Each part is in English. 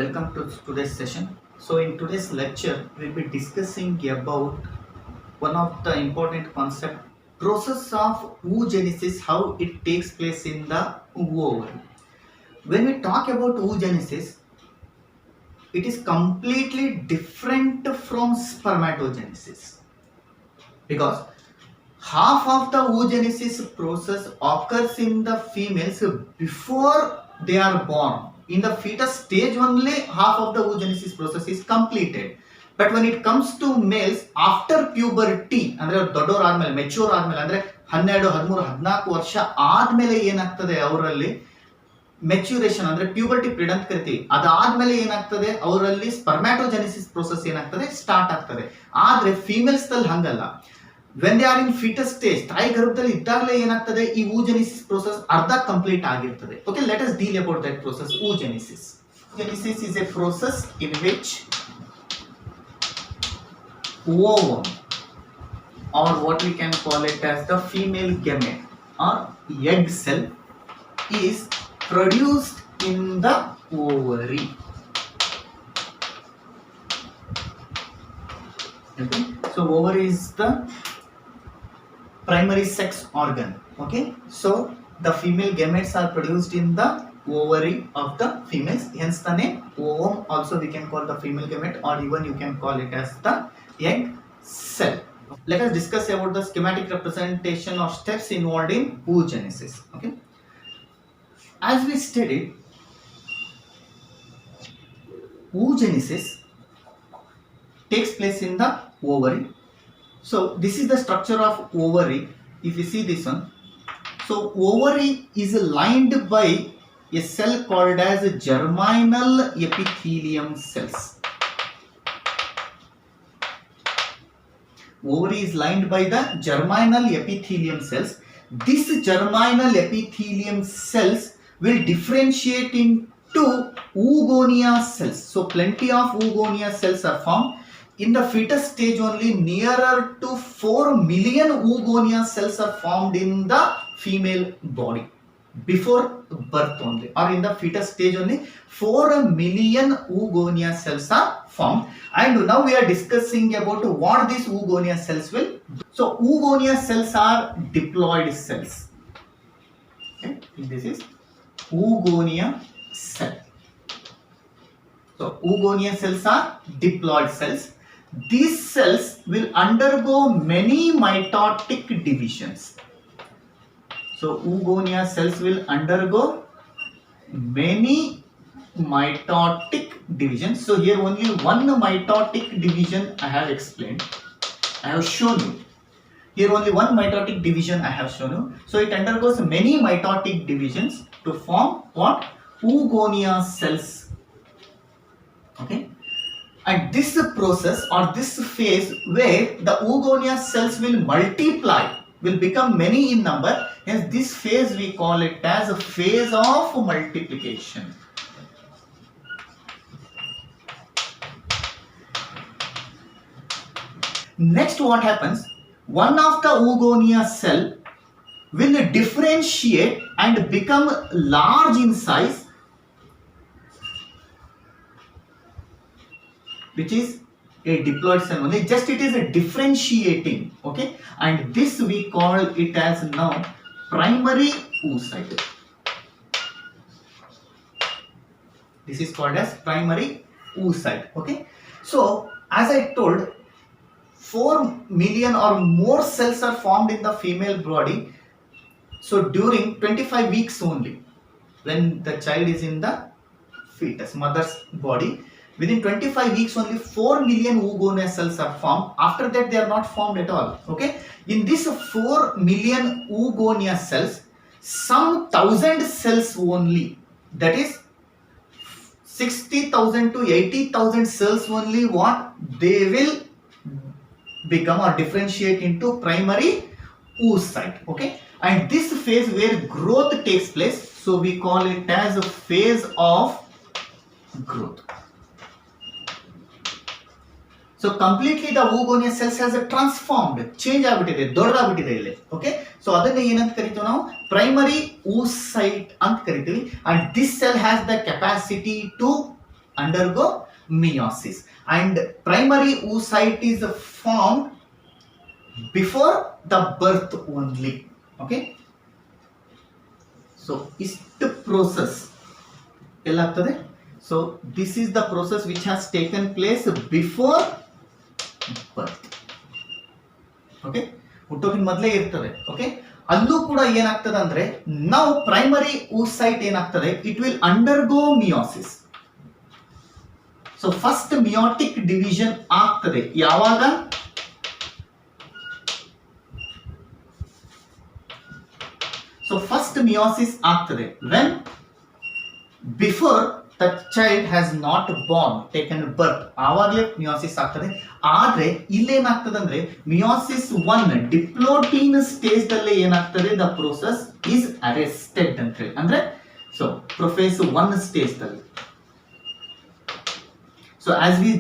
Welcome to today's session. So in today's lecture, we'll be discussing about one of the important concept, process of oogenesis, how it takes place in the ovary. When we talk about oogenesis, it is completely different from spermatogenesis because half of the oogenesis process occurs in the females before they are born. In the fetus stage only half of the oogenesis process is completed. But when it comes to males after puberty, ಅಂದ್ರೆ ದೊಡ್ಡವರು ಆದ್ಮೇಲೆ mature ಆದ್ಮೇಲೆ ಅಂದ್ರೆ 12, 13, 14 ವರ್ಷ ಆದ್ಮೇಲೆ ಏನಾಗ್ತದೆ ಅವರಲ್ಲಿ maturation ಅಂದ್ರೆ ಪ್ಯೂಬರ್ಟಿ ಪೀರಿಯಡ್ ಅಂತ ಕರಿತೀವಿ. ಅದಾದ್ಮೇಲೆ ಏನಾಗ್ತದೆ ಅವರಲ್ಲಿ ಸ್ಪರ್ಮ್ಯಾಟೋಜೆನಿಸಿಸ್ ಪ್ರೋಸೆಸ್ ಏನಾಗ್ತದೆ ಸ್ಟಾರ್ಟ್ ಆಗ್ತದೆ. ಆದ್ರೆ ಫೀಮೇಲ್ಸ್ ದಲ್ಲಿ ಹಂಗಲ್ಲ. When they are in fetus stage, ತಾಯಿ ಗರ್ಭದಲ್ಲಿ ಇದ್ದಾಗಲೇ ಏನಾಗ್ತದೆ ಈ oogenesis process ಅರ್ಧ ಕಂಪ್ಲೀಟ್ ಆಗಿರ್ತದೆ. Okay, let us deal about that process. oogenesis is a process in which ovum, or what we can call it as the female gamete or egg cell, is produced in the ovary. Okay, so ovary is the primary sex organ. Okay, so the female gametes are produced in the ovary of the females, hence the name ovum. Also we can call the female gamete, or even you can call it as the egg cell. Let us discuss about the schematic representation or steps involved in oogenesis. Okay, as we studied, oogenesis takes place in the ovary. So this is the structure of ovary. If you see this one, so ovary is lined by a cell called as germinal epithelium cells. Ovary is lined by the germinal epithelium cells. This germinal epithelium cells will differentiate into oogonia cells. So plenty of oogonia cells are formed. In the fetus stage only nearer to 4 million oogonia cells are formed in the female body before birth only, or in the fetus stage only 4 million oogonia cells are formed. And now we are discussing about what these oogonia cells will do. So oogonia cells are diploid cells. Okay, this is oogonia cell. So oogonia cells are diploid cells. These cells will undergo many mitotic divisions. So oogonia cells will undergo many mitotic divisions. So here only one mitotic division I have explained. I have shown you. Here only one mitotic division I have shown you. So it undergoes many mitotic divisions to form what? Oogonia cells. Okay. And this process or this phase where the oogonia cells will multiply, will become many in number, hence this phase we call it as a phase of multiplication. Next, what happens? One of the oogonia cell will differentiate and become large in size, which is a diploid cell only. Just it is a differentiating. Okay, and this we call it as now primary oocyte. This is called as primary oocyte. Okay, so as I told, 4 million or more cells are formed in the female body. So during 25 weeks only, when the child is in the fetus, mother's body, within 25 weeks only 4 million oogonia cells are formed. After that they are not formed at all. Okay, in this 4 million oogonia cells, some 1000 cells only, that is 60,000 to 80,000 cells only, what they will become or differentiate into primary oocyte. Okay, and this phase where growth takes place, so we call it as a phase of growth. So completely the oogonia cells has a transformed, change ಆಗ್ಬಿಟ್ಟಿದೆ, ದೊಡ್ಡದಾಗ್ಬಿಟ್ಟಿದೆ ಇಲ್ಲಿ. Okay, so ಅದನ್ನ ಏನಂತ ಕರಿತೀವಿ ನಾವು? Primary oocyte ಅಂತ ಕರಿತೀವಿ. And this cell has the capacity to undergo meiosis, and primary oocyte is formed before the birth only. Okay, so ist process ellagtade. So this is the process which has taken place before birth. Okay, ಹುಟ್ಟೋಕಿನ ಮೊದಲೇ ಇರ್ತದೆ. Okay, ಅಲ್ಲೂ ಕೂಡ ಏನಾಗ್ತದೆ ಅಂದ್ರೆ ನಾವು primary oocyte ಏನಾಗ್ತದೆ, it will undergo meiosis. So first meiotic division ಆಗ್ತದೆ ಯಾವಾಗ, ಸೊ ಫಸ್ಟ್ ಮಿಯೋಸಿಸ್ ಆಗ್ತದೆ when before the child has not born taken birth, ಆವಾಗಲೇ ಮಿಯೋಸಿಸ್ ಆಗ್ತದೆ. ಆದ್ರೆ ಇಲ್ಲೇನಾಗ್ತದೆ ಅಂದ್ರೆ ಮಿಯೋಸಿಸ್ 1 ಡಿಪ್ಲೋಟೀನ್ ಸ್ಟೇಜ್ ದಲ್ಲಿ ಏನಾಗ್ತದೆ, ದ ಪ್ರೋಸೆಸ್ ಈಸ್ ಅರೆಸ್ಟೆಡ್ ಅಂತ ಹೇಳಿ, ಅಂದ್ರೆ ಸೊ ಪ್ರೊಫೇಸ್ 1 ಸ್ಟೇಜ್ ದಲ್ಲಿ. So as we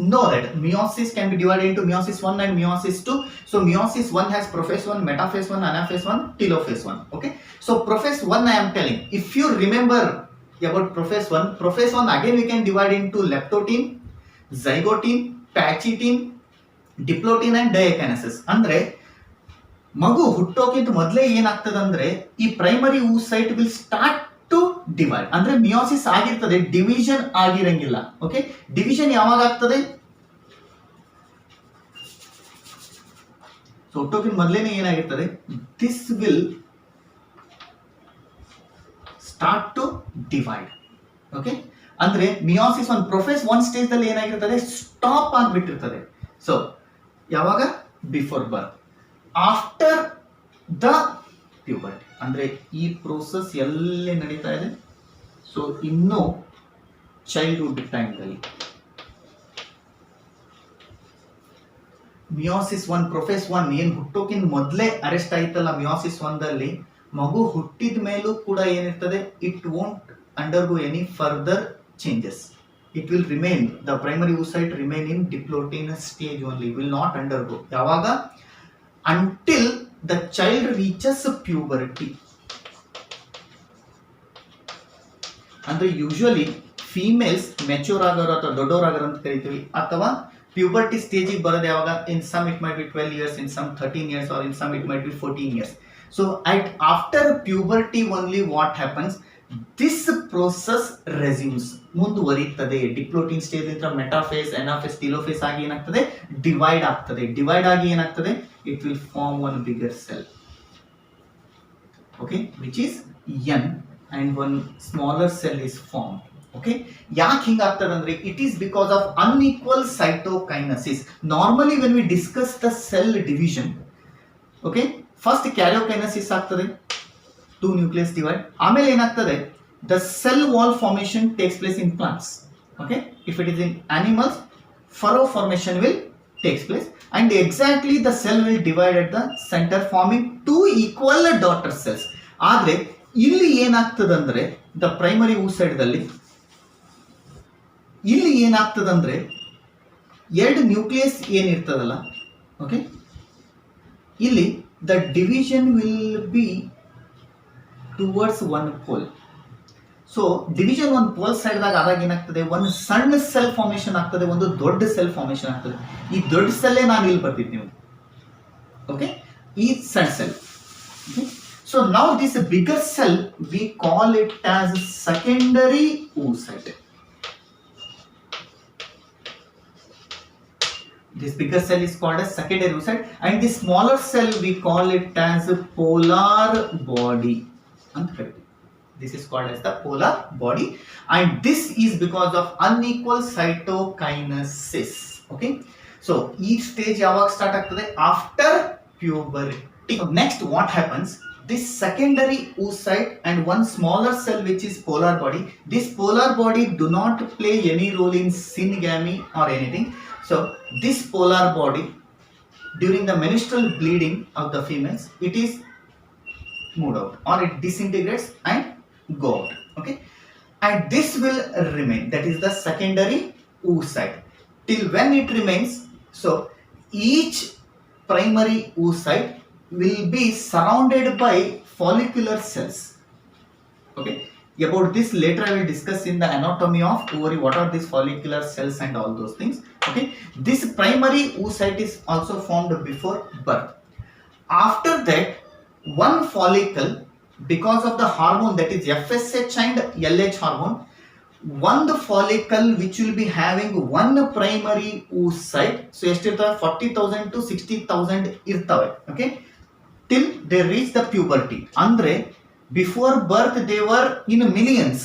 know that meiosis can be divided into meiosis 1 and meiosis 2. So meiosis 1 has prophase 1, metaphase 1, anaphase 1, telophase 1. Okay, so prophase 1 I am telling, if you remember about prophase 1 again we can divide into leptotin, zygotin, pachytin, diplotin and diakinesis. ಅಂದ್ರೆ ಮಗು ಹುಟ್ಟೋಕ್ಕಿಂತ ಮೊದಲೇ ಏನಾಗ್ತದೆ ಅಂದ್ರೆ ಈ primary oocyte will start to divide. ಅಂದ್ರೆ meiosis ಆಗಿರ್ತದೆ, division ಆಗಿರಂಗಿಲ್ಲ. Okay, division ಯಾವಾಗ ಆಗ್ತದೆ, ಸೊ ಹುಟ್ಟೋಕ್ಕಿಂತ ಮೊದಲೇನೆ ಏನಾಗಿರ್ತದೆ, this will start to divide. Okay, ಅಂದ್ರೆ ಮಿಯೋಸಿಸ್ 1 ಪ್ರೊಫೇಸ್ 1 ಸ್ಟೇಜ್ ದಲ್ಲಿ ಏನಾಗಿರ್ತದೆ, ಸ್ಟಾಪ್ ಆಗಿಬಿಟ್ಟಿರ್ತದೆ. ಸೊ ಯಾವಾಗ, before birth, after the puberty, ಅಂದ್ರೆ ಈ ಪ್ರೋಸೆಸ್ ಎಲ್ಲಿ ನಡೀತಾ ಇದೆ, ಸೊ ಇನ್ನು ಚೈಲ್ಡ್ಹುಡ್ ಟೈಮ್ದಲ್ಲಿ ಮಿಯೋಸಿಸ್ 1 ಪ್ರೊಫೇಸ್ 1 ಏನ್ ಹುಟ್ಟೋಕಿನ್ ಮೊದಲೇ ಅರೆಸ್ಟ್ ಆಯ್ತಲ್ಲ ಮಿಯೋಸಿಸ್ 1 ದಲ್ಲಿ, ಮಗು ಹುಟ್ಟಿದ ಮೇಲೂ ಕೂಡ ಏನಿರ್ತದೆ, it won't undergo any further changes. It will remain, the primary oocyte remain in diplotene stage only, will not undergo. ಯಾವಾಗ, until the child reaches puberty. ಅಂದ್ರೆ ಯೂಶುವಲಿ ಫೀಮೇಲ್ಸ್ ಮೆಚೂರ್ ಆಗೋರು ಅಥವಾ ದೊಡ್ಡವರು ಆಗೋರು ಅಂತ ಕರಿತೀವಿ, ಅಥವಾ ಪ್ಯೂಬರ್ಟಿ ಸ್ಟೇಜಿಗೆ ಬರೋದು ಯಾವಾಗ, in some it might be 12 years, in some 13 years, or in some it might be 14 years. So at after puberty only what happens, this process resumes, ಮುಂದುವರಿಯುತ್ತದೆ. ಡಿಪ್ಲೋಟಿನ್ ಸ್ಟೇಜ್ ಇಂದ ಮೆಟಾಫೇಸ್, ಅನಾಫೇಸ್, ಟೆಲೋಫೇಸ್ ಆಗಿ ಏನಾಗ್ತದೆ, divide ಆಗ್ತದೆ. Divide ಆಗಿ ಏನಾಗ್ತದೆ, it will form one bigger cell, okay, which is N, and one smaller cell is formed. Okay, ಯಾಕೆ ಹಿಂಗಾಗ್ತದೆ ಅಂದ್ರೆ, it is because of unequal cytokinesis. Normally when we discuss the cell division, okay, first karyokinesis ಆಗ್ತದೆ, 2 nucleus divide, ಆಮೇಲೆ ಏನಾಗ್ತದೆ, the cell wall formation takes place in plants. Okay, if it is in animals, furrow formation will takes place, and exactly the cell will divide at the center forming 2 equal daughter cells. ಆದ್ರೆ ಇಲ್ಲಿ ಏನಾಗ್ತದಂದ್ರೆ, the primary oocyte ದಲ್ಲಿ ಇಲ್ಲಿ ಏನಾಗ್ತದಂದ್ರೆ, 2 nucleus ಏನಿರ್ತದಲ್ಲ, okay, ಇಲ್ಲಿ the division will be towards 1 pole. So division 1 pole side ದಾಗ ಆದಾಗ ಏನಾಗ್ತದೆ, ಒಂದು ಸಣ್ಣ ಸೆಲ್ ಫಾರ್ಮೇಶನ್ ಆಗ್ತದೆ, ಒಂದು ದೊಡ್ಡ ಸೆಲ್ ಫಾರ್ಮೇಶನ್ ಆಗ್ತದೆ. ಈ ದೊಡ್ಡ ಸೆಲ್ಲೇ ನಾನು ಇಲ್ಲಿ ಬರ್ತಿದ್ದೆ ನೀವು, ಓಕೆ, ಈ ಸಣ್ಣ cell. So now this bigger cell V call it as secondary oocyte. This bigger cell is called as secondary oocyte, and this smaller cell we call it as polar body ಅಂತ ಕರೀತೀವಿ. This is called as the polar body, and this is because of unequal cytokinesis. Okay, so each stage ಯಾವಾಗ start ಆಗ್ತದೆ, after puberty. So next what happens, this secondary oocyte and one smaller cell which is polar body, this polar body do not play any role in syngamy or anything. So this polar body, during the menstrual bleeding of the females, it is moved out, or it disintegrates and go out. Okay, and this will remain, that is the secondary oocyte, till when it remains. So each primary oocyte will be surrounded by follicular cells. Okay, About this later I will discuss in the anatomy of ovary, what are these follicular cells and all those things. Okay, this primary oocyte is also formed before birth. After that, one follicle, because of the hormone that is FSH and LH hormone, one follicle which will be having one primary oocyte. So ಎಷ್ಟಿರ್ತವೆ 40,000 to 60,000 ಇರ್ತವೆ. Okay, till they reach the puberty. Andre before birth they were in millions.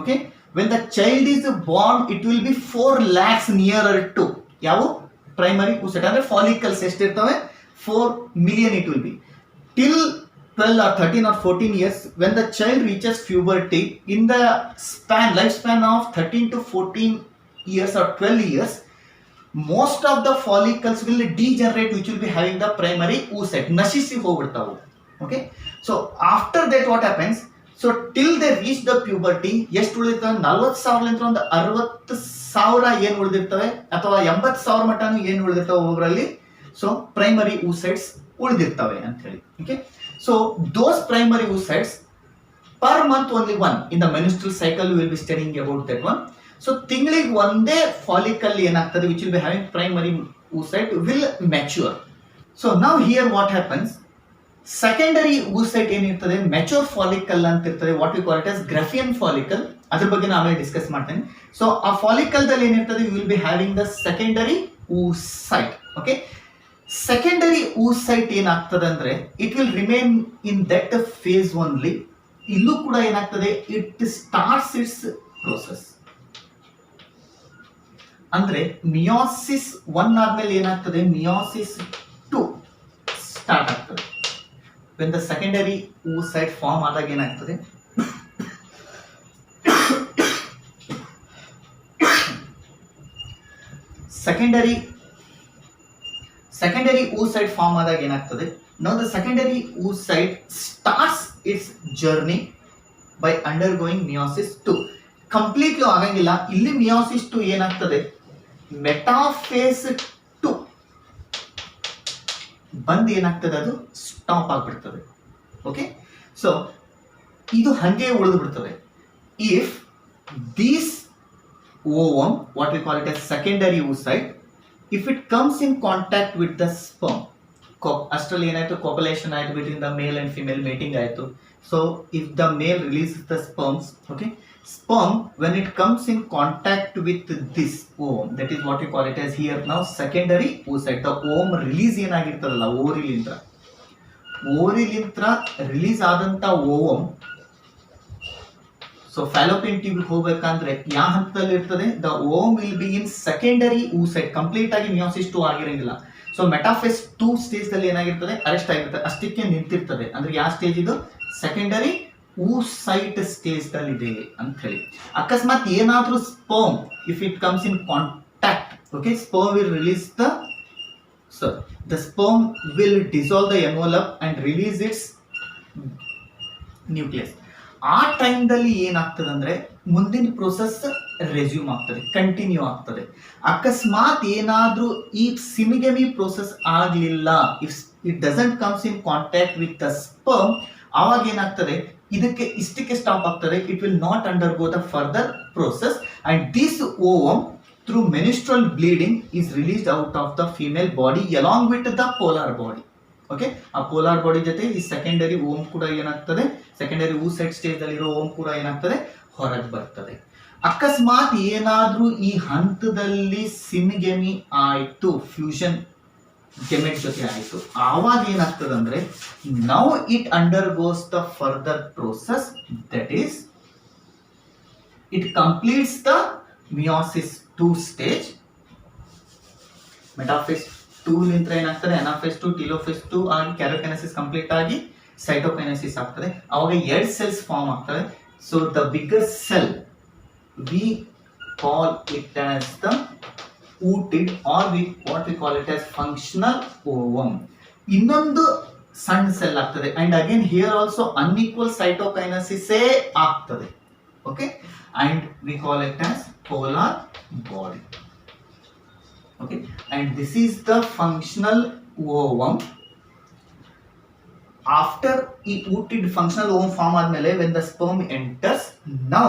Okay, when the child is born it will be 4 lakhs nearer to ಯಾವ primary oocyte ಅಂದ್ರೆ follicles ಎಷ್ಟಿರ್ತವೆ 4 million it will be. Till 12 or 13 or 14 years, when the child reaches puberty, in the lifespan of 13 to 14 years or 12 years, most of the follicles will degenerate, which will be having the primary oocyte. Nashisi ಹೋಗ್ಬಿಡ್ತಾವು. Okay, so after that what happens? So till they reach the puberty, ಎಷ್ಟು ಉಳಿದಿರ್ತವೆ 40,000 ಒಂದು 60,000 ಏನು ಉಳಿದಿರ್ತವೆ ಅಥವಾ 80,000 mutton ಏನು ಉಳಿದಿರ್ತವೆ ಒಬ್ಬರಲ್ಲಿ. So primary oocytes ಉಳಿದಿರ್ತವೆ ಅಂತ ಹೇಳಿ. Okay, so those primary oocytes, per month only one, in the menstrual cycle we will be studying about that one. So ತಿಂಗಳಿಗೆ ಒಂದೇ follicle ಏನಾಗ್ತದೆ which will be having primary oocyte will mature. So now here what happens, secondary oocyte ಏನಿರ್ತದೆ mature follicle ಅಂತ ಇರ್ತದೆ, what we call it as Graafian follicle. ಅದ್ರ ಬಗ್ಗೆ ನಾನು ಆಮೇಲೆ ಡಿಸ್ಕಸ್ ಮಾಡ್ತೇನೆ. ಸೊ ಆ follicle ದಲ್ಲಿ ಏನಿರ್ತದೆ we will be having the secondary oocyte. Okay, secondary oocyte ಏನಾಗ್ತದೆ ಅಂದ್ರೆ it will remain in that phase only. ಇಲ್ಲೂ ಕೂಡ ಏನಾಗ್ತದೆ ಇಟ್ ಸ್ಟಾರ್ಟ್ಸ್ ಇಟ್ಸ್ ಪ್ರೋಸೆಸ್. ಅಂದ್ರೆ ಮಿಯೋಸಿಸ್ 1 ಆದ್ಮೇಲೆ ಏನಾಗ್ತದೆ ಮಿಯೋಸಿಸ್ 2 ಸ್ಟಾರ್ಟ್ ಆಗ್ತದೆ. When the secondary oocyte form ಆದಾಗ ಏನಾಗ್ತದೆ secondary oocyte form ಆದಾಗ ಏನಾಗ್ತದೆ, now the secondary oocyte starts its journey by undergoing meiosis 2. Completely ಆಗಂಗಿಲ್ಲ, ಇಲ್ಲಿ meiosis 2 ಏನಾಗ್ತದೆ ಮೆಟಾಫೇಸ್ 2 ಬಂದು ಏನಾಗ್ತದೆ ಅದು ಸ್ಟಾಪ್ ಆಗ್ಬಿಡ್ತದೆ. ಓಕೆ, ಸೊ ಇದು ಹಂಗೆ ಉಳಿದು ಬಿಡ್ತದೆ. If this ovum, what we call it as secondary oocyte, if it comes in contact with the sperm, ಅಷ್ಟರಲ್ಲಿ ಏನಾಯ್ತು copulation ಆಯ್ತು between the male and female, mating ಆಯ್ತು. So if the male releases the sperms, okay, sperm when it comes in contact with this ovum, that is what we call it as here now secondary oocyte. The ovum release ಏನಾಗಿರ್ತದಲ್ಲ ಓರಿಲಿಂತ್ರ release ಆದಂತ ovum, so fallopian tube ಹೋಗ್ಬೇಕಂದ್ರೆ ಯಾವ ಹಂತದಲ್ಲಿ ಇರ್ತದೆ, the ovum will be in secondary oocyte. Complete ಆಗಿ meiosis 2 ಆಗಿರಂಗಿಲ್ಲ. So metaphase 2 stage ದಲ್ಲಿ ಏನಾಗಿರ್ತದೆ ಅರೆಸ್ಟ್ ಆಗಿರ್ತದೆ, ಅಷ್ಟಕ್ಕೆ ನಿಂತಿರ್ತದೆ. ಅಂದ್ರೆ ಯಾವ ಸ್ಟೇಜ್ ಇದು ಸೆಕೆಂಡರಿ oocyte ಸ್ಟೇಜ್ ದಲ್ಲಿ ಇದೆ ಅಂತ ಹೇಳಿ. ಅಕಸ್ಮಾತ್ ಏನಾದ್ರೂ sperm if it comes in contact, okay, sperm will release the sperm will dissolve the envelope and release its nucleus. ಆ ಟೈಮ್ದಲ್ಲಿ ಏನಾಗ್ತದೆ ಅಂದ್ರೆ ಮುಂದಿನ ಪ್ರೋಸೆಸ್ ರೆಸ್ಯೂಮ್ ಆಗ್ತದೆ, ಕಂಟಿನ್ಯೂ ಆಗ್ತದೆ. ಅಕಸ್ಮಾತ್ ಏನಾದ್ರೂ ಈ ಸಿಮಿಗಮಿ ಪ್ರೋಸೆಸ್ ಆಗಲಿಲ್ಲ, if it doesn't comes in contact with the sperm, ಆವಾಗ ಏನಾಗ್ತದೆ ಇದಕ್ಕೆ ಇಷ್ಟಕ್ಕೆ ಸ್ಟಾಪ್ ಆಗ್ತದೆ. It will not undergo the further process and this ovum through menstrual bleeding is released out of the female body along with the polar body. Okay, ಆ polar body ಜೊತೆ ಈ secondary ohm ಕೂಡ ಏನಾಗ್ತದೆ, secondary oocyte stage ಅಲ್ಲಿರೋ ohm ಕೂಡ ಏನಾಗ್ತದೆ ಹೊರಗೆ ಬರ್ತದೆ. ಅಕಸ್ಮಾತ್ ಏನಾದ್ರೂ ಈ ಹಂತದಲ್ಲಿ ಸಿಮಿಗೆಮಿ ಆಯ್ತು, ಫ್ಯೂಷನ್ ಗೆಮೆಟ್ ಜೊತೆ ಆಯ್ತು, ಆವಾಗ ಏನಾಗ್ತದೆ ಅಂದ್ರೆ now it undergoes the further process, that is it completes the meiosis 2 stage. Metaphase 2 ಲಿಂತ್ರ ಏನಾಗ್ತದೆ ಅನಾಫೇಸ್ 2, ಟೀಲೋಫೇಸ್ 2 ಆಗಿ ಕ್ಯಾರೋಕೈನೆಸಿಸ್ ಕಂಪ್ಲೀಟ್ ಆಗಿ ಸೈಟೋಕೈನೆಸಿಸ್ ಆಗ್ತದೆ. ಅವಾಗ 2 ಸೆಲ್ಸ್ ಫಾರ್ಮ್ ಆಗ್ತವೆ. So the bigger cell V call it as the oocyte or what we call it as functional ovum. ಇನ್ನೊಂದು ಸಣ್ಣ cell ಆಗ್ತದೆ and again here also unequal cytokinesis ಆಗ್ತದೆ. Okay, and we call it as polar body. Okay, and this is the functional ovum. after ಈ ooted functional ovum form ಆದ್ಮೇಲೆ when the sperm enters, now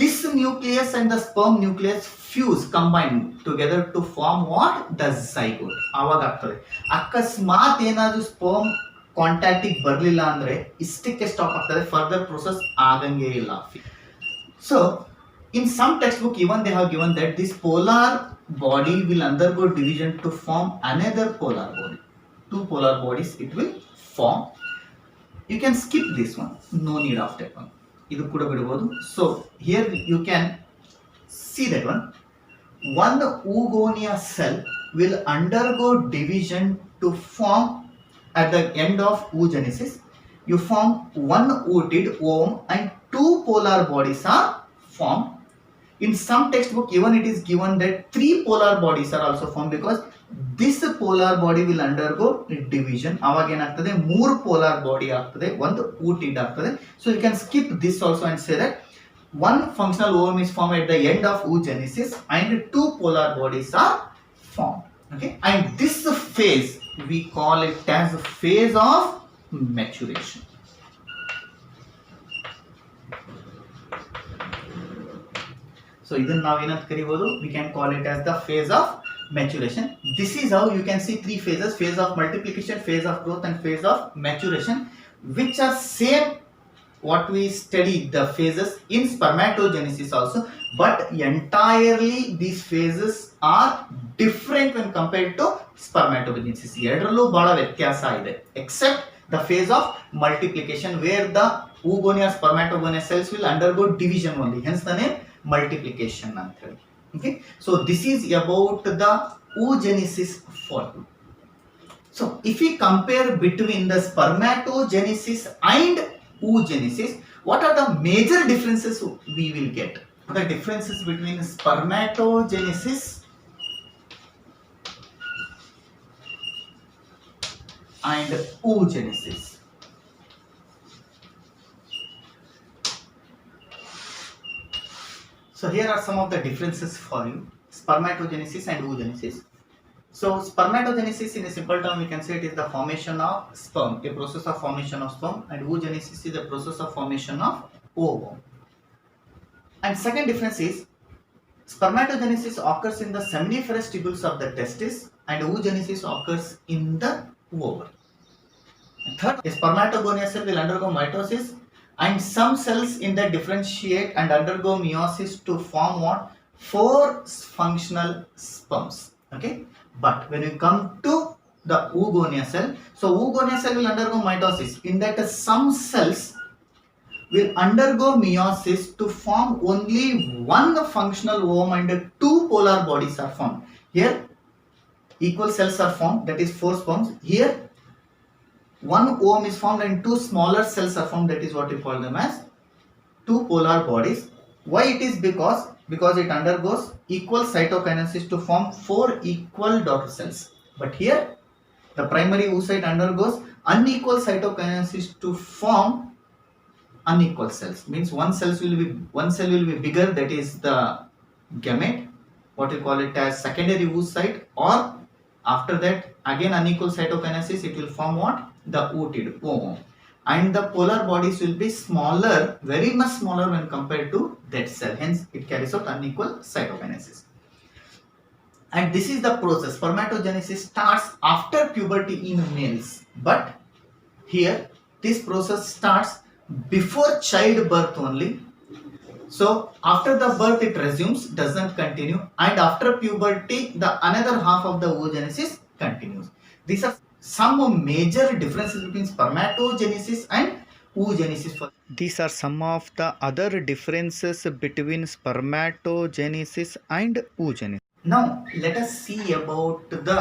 this nucleus and the sperm nucleus fuse, combine together to form what? The zygote. ಆವಾಗ ಆಗ್ತದೆ. ಅಕಸ್ಮಾತ್ ಏನಾದ್ರೂ sperm ಕಾಂಟ್ಯಾಕ್ಟಿಗೆ ಬರಲಿಲ್ಲ ಅಂದ್ರೆ ಇಷ್ಟಕ್ಕೆ stop ಆಗ್ತದೆ, ಫರ್ದರ್ ಪ್ರೋಸೆಸ್ ಆಗಂಗೆ ಇಲ್ಲ. So in some textbook even they have given that this polar body will undergo division to form another polar body. Two polar bodies it will form. You can skip this one, no need of that one. Idu kuda bidabodu. So here you can see that one oogonia cell will undergo division to form, at the end of oogenesis you form one ooted ovum and two polar bodies are formed. In some textbook even it is given that three polar bodies are also formed, because this polar body will undergo division. ಅವಾಗ ಏನಾಗ್ತದೆ, ಮೂರು polar body ಆಗ್ತದೆ, ಒಂದು ooted ಆಗ್ತದೆ. So you can skip this also and say that one functional ovum is formed at the end of oogenesis and two polar bodies are formed. Okay, and this phase we call it as the phase of maturation. So ಇದನ್ನ ನಾವು ಏನಂತ ಕರೀಬಹುದು, we can call it as the phase of maturation. This is how you can see three phases: phase of multiplication, phase of growth and phase of maturation, which are same what we studied the phases in spermatogenesis also, but entirely these phases are different when compared to spermatogenesis. ಎರಡರಲ್ಲೂ ಬಹಳ ವ್ಯತ್ಯಾಸ ಇದೆ, except the phase of multiplication where the oogonia spermatogonia cells will undergo division only, hence the name multiplication ಅಂತ ಹೇಳಿ. Okay, so this is about the oogenesis for you. So if we compare between the spermatogenesis and oogenesis, what are the major differences we will get? The differences between spermatogenesis and oogenesis. So here are some of the differences for you: spermatogenesis and oogenesis. So spermatogenesis, in a simple term we can say it is the formation of sperm, a process of formation of sperm, and oogenesis is a process of formation of ovum. And second difference is spermatogenesis occurs in the seminiferous tubules of the testis and oogenesis occurs in the ovary. And third, a spermatogonia cell will undergo mitosis and some cells in that differentiate and undergo meiosis to form what? Four functional sperms. Okay, but when you come to the oogonia cell, so oogonia cell will undergo mitosis, in that some cells will undergo meiosis to form only one functional ovum and two polar bodies are formed. Here equal cells are formed, that is four sperms. Here one ovum is formed and two smaller cells are formed, that is what we call them as two polar bodies. Why it is? Because it undergoes equal cytokinesis to form four equal daughter cells. But here the primary oocyte undergoes unequal cytokinesis to form unequal cells. Means one cell will be bigger, that is the gamete, what we call it as secondary oocyte, or after that again unequal cytokinesis it will form what? The ooted ovum. And the polar bodies will be smaller, very much smaller when compared to that cell, hence it carries out unequal cytokinesis. And this is the process. Spermatogenesis starts after puberty in males, but here this process starts before childbirth only. So after the birth it resumes, doesn't continue, and after puberty the another half of the oogenesis continues. These are some major differences between spermatogenesis and oogenesis. These are some of the other differences between spermatogenesis and oogenesis. Now let us see about the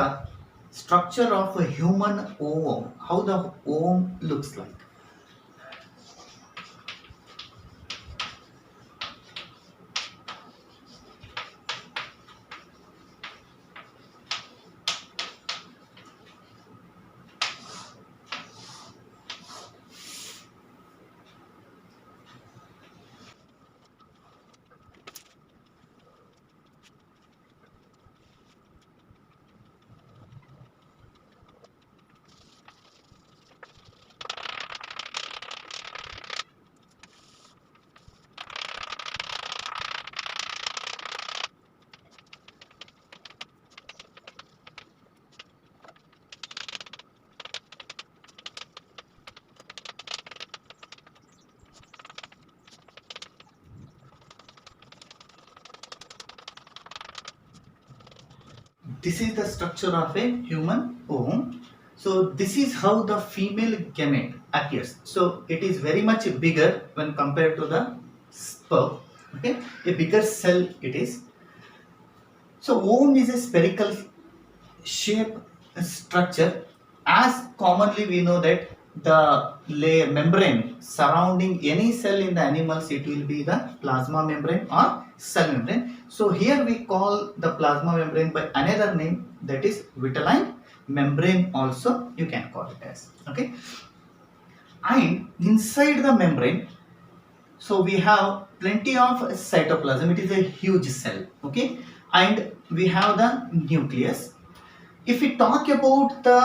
structure of a human ovum, how the ovum looks like. this is the structure of a human ovum. So this is how the female gamete appears. So it is very much bigger when compared to the sperm. Okay, a bigger cell it is. So ovum is a spherical shape structure. As commonly we know that the layer membrane surrounding any cell in the animals, it will be the plasma membrane or cell membrane. So here we call the plasma membrane by another name, that is vitelline membrane also you can call it as. Okay, and inside the membrane, so we have plenty of cytoplasm. It is a huge cell. Okay, and we have the nucleus. If we talk about the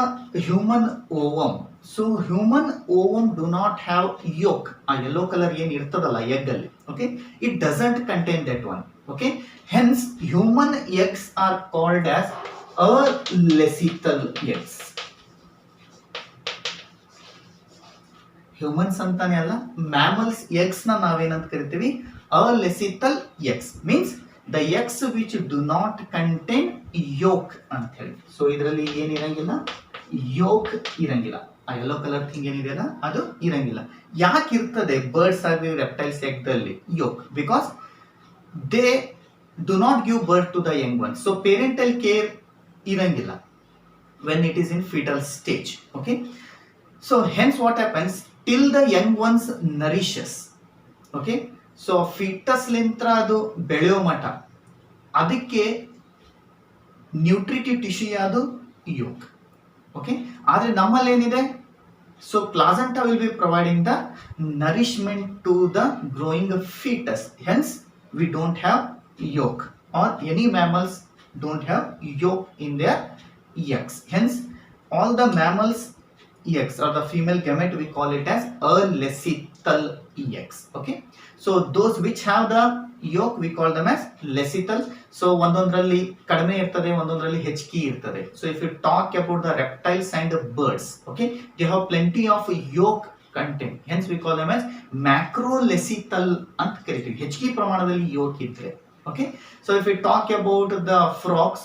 human ovum, so human ovum do not have yolk. A yellow color yen irtadalla egg alli. Okay, it doesn't contain that one. Okay, hence human eggs are called as alecital eggs. Humans ಅಂತಾನೆ ಅಲ್ಲ, mammals eggs ನ ನಾವೇನಂತ ಕರಿತೀವಿ alecital eggs, means the eggs which do not contain yolk ಅಂತ ಹೇಳಿ. So ಇದರಲ್ಲಿ ಏನಿರಂಗಿಲ್ಲ, yolk ಇರಂಗಿಲ್ಲ. ಆ ಯೆಲ್ಲೋ ಕಲರ್ ಥಿಂಗ್ ಏನಿದೆಯಲ್ಲ ಅದು ಇರಂಗಿಲ್ಲ. ಯಾಕೆ ಇರ್ತದೆ ಬರ್ಡ್ಸ್ ಆಗಲಿ ರೆಪ್ಟೈಲ್ಸ್ ಎಗ್ದಲ್ಲಿ yolk? Because they do not give birth to the young one. So parental care ಇರಂಗಿಲ್ಲ when it is in fetal stage. Okay, so hence what happens till the young ones nourishes. Okay, so fetus ಲಿಂತ್ರ ಅದು ಬೆಳೆಯೋ ಮಟ್ಟ ಅದಕ್ಕೆ nutritive tissue ಯಾವುದು yolk. Okay, ಆದರೆ ನಮ್ಮಲ್ಲಿ ಏನಿದೆ, so placenta will be providing the nourishment to the growing fetus. Hence we don't have yolk, or any mammals don't have yolk in their eggs. Hence all the mammals eggs or the female gamete we call it as alecital eggs. Okay, so those which have the yolk we call them as lecital. So ಒಂದೊಂದರಲ್ಲಿ ಕಡಿಮೆ ಇರ್ತದೆ, ಒಂದೊಂದರಲ್ಲಿ ಹೆಚ್ಚಿಗೆ ಇರ್ತದೆ. So if you talk about the reptiles and the birds, okay, they have plenty of yolk content. Hence we call them as macrolecital ಅಂತ ಕರಿತೀವಿ, ಹೆಚ್ಚಿಗೆ ಪ್ರಮಾಣದಲ್ಲಿ yolk ಇದ್ರೆ. Okay, so if we talk about the frogs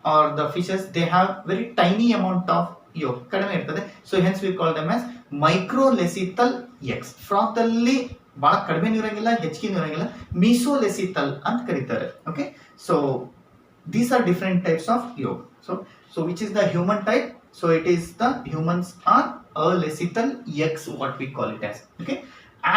or the fishes, they have very tiny amount of yolk, kadame irtade. So hence we call them as microlecital eggs. Frog alli bala kadame irangilla, ಹೆಚ್ಚಿಗೆ irangilla, mesolecital ant karitare. Okay, so these are different types of yolk. So which is the human type? So it is the humans are alecital eggs, what we call it as. Okay,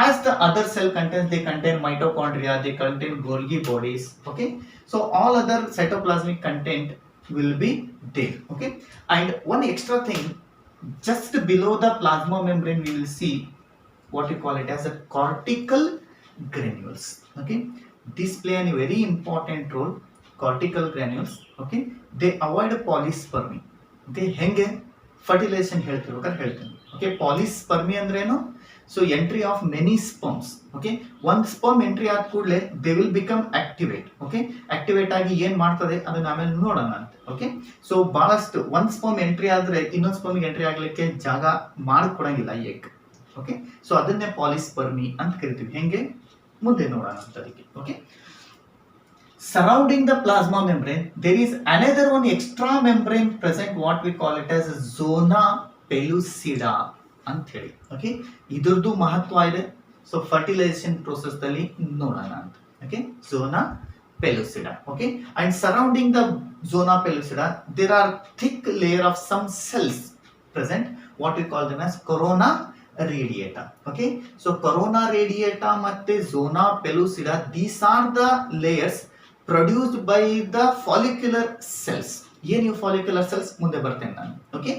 as the other cell contents, they contain mitochondria, they contain Golgi bodies. Okay, so all other cytoplasmic content will be there. Okay, and one extra thing, just below the plasma membrane we will see what we call it as a cortical granules. Okay, these play a very important role. Cortical granules, okay, they avoid polyspermy. Okay, henge fertilization ಹೇಳ್ತೀನಿ. Okay, polyspermy ಅಂದ್ರೆ ಏನು? So entry of many sperms. Okay, one sperm entry ಆದ ಕೂಡಲೇ they will become activate. Okay, activate ಆಗಿ ಏನ್ ಮಾಡ್ತದೆ ಅದನ್ನ ಆಮೇಲೆ ನೋಡೋಣ ಅಂತ. Okay, so ಬಹಳಷ್ಟು one sperm entry ಆದ್ರೆ ಇನ್ನೊಂದು sperm ಎಂಟ್ರಿ ಆಗ್ಲಿಕ್ಕೆ ಜಾಗ ಮಾಡಿಕೊಡಂಗಿಲ್ಲ egg. Okay, so ಅದನ್ನೇ polyspermy ಅಂತ ಕರಿತೀವಿ. ಹೆಂಗೆ ಮುಂದೆ ನೋಡೋಣ ಅಂತ ಅದಕ್ಕೆ. Okay, surrounding the plasma membrane there is another one extra membrane present, what we call it as zona pellucida ಅಂತ ಹೇಳಿ. ಓಕೆ, ಇದ್ರದ್ದು ಮಹತ್ವ ಇದೆ. ಸೊ ಫರ್ಟಿಲೈಸೇಷನ್ ಪ್ರೋಸೆಸ್ ದಲ್ಲಿ ನೋಡೋಣ ಅಂತ. Okay, zona pellucida. Okay, and surrounding the zona pellucida there are thick layer of some cells present, what we call them as corona radiata. Okay, so corona radiata ಮತ್ತೆ zona pellucida, these are the layers produced by the follicular cells. ಏನು follicular cells ಮುಂದೆ ಬರ್ತೇನೆ ನಾನು. Okay,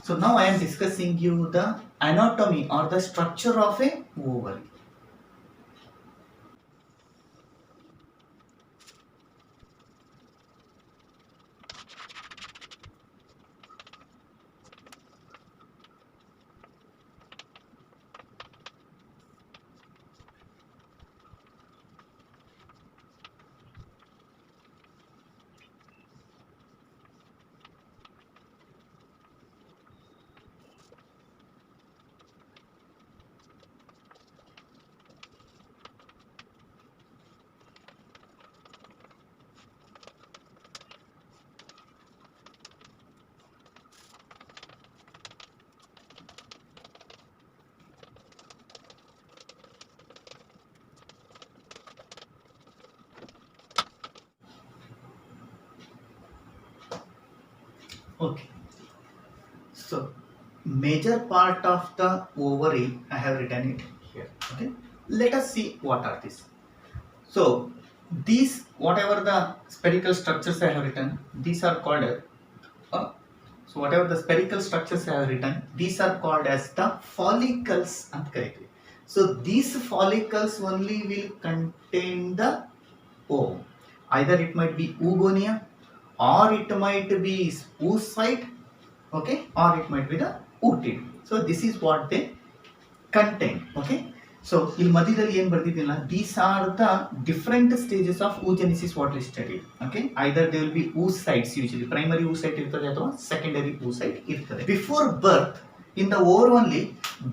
so now I am discussing you the anatomy or the structure of a ovary. Okay. So major part of the ovary I have written it here. Okay. Let us see what are these. So these whatever the spherical structures I have written, these are called so whatever the spherical structures I have written, these are called as the follicles and correctly. So these follicles only will contain the ovum. Either it might be oogonia or it might be oocyte, okay, or it might be the ootid. So this is what they contain, okay. So ಇಲ್ಲಿ ಮಧ್ಯದಲ್ಲಿ ಏನು ಬರ್ತಿದ್ದಿಲ್ಲ, these are the different stages of oogenesis what we studied, okay. Either they will be oocytes, usually primary oocyte ಇರ್ತದೆ ಅಥವಾ secondary oocyte ಇರ್ತದೆ. Before birth in the ovary only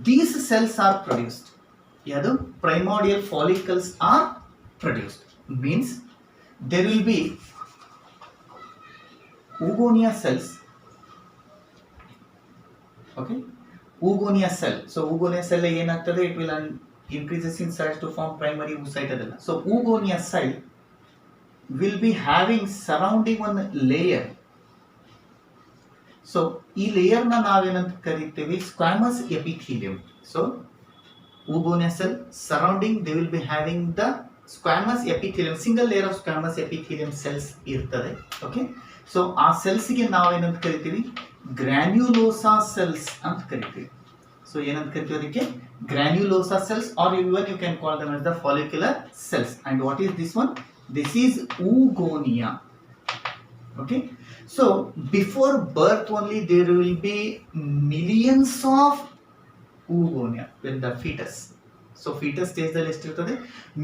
these cells are produced. ಯಾವುದು primordial follicles are produced, means there will be oogonia cells, okay. oogonia cell. So oogonia cell ಏನಾಗ್ತದೆ, it will increases in size to form primary oocyte ಅದಲ್ಲ. So oogonia cell will be having surrounding one layer. So ಈ layer ನ ನಾವೇನಂತ ಕರಿತೀವಿ, squamous epithelium. So oogonia cell surrounding they will be having the squamous epithelium, single layer of squamous epithelium cells ಇರ್ತದೆ, okay. So ಆ cells ಗೆ ನಾವೇನಂತ ಕರಿತೀವಿ, granulosa cells ಅಂತ ಕರಿತೀವಿ. So ಏನಂತ ಕರಿತೀವಿ ಅದಕ್ಕೆ, granulosa cells, or even you can call them as the follicular cells. And what is this one? This is oogonia, okay. So before birth only there will be millions of oogonia with the fetus. So fetus stage dalli ಎಷ್ಟಿರ್ತದೆ,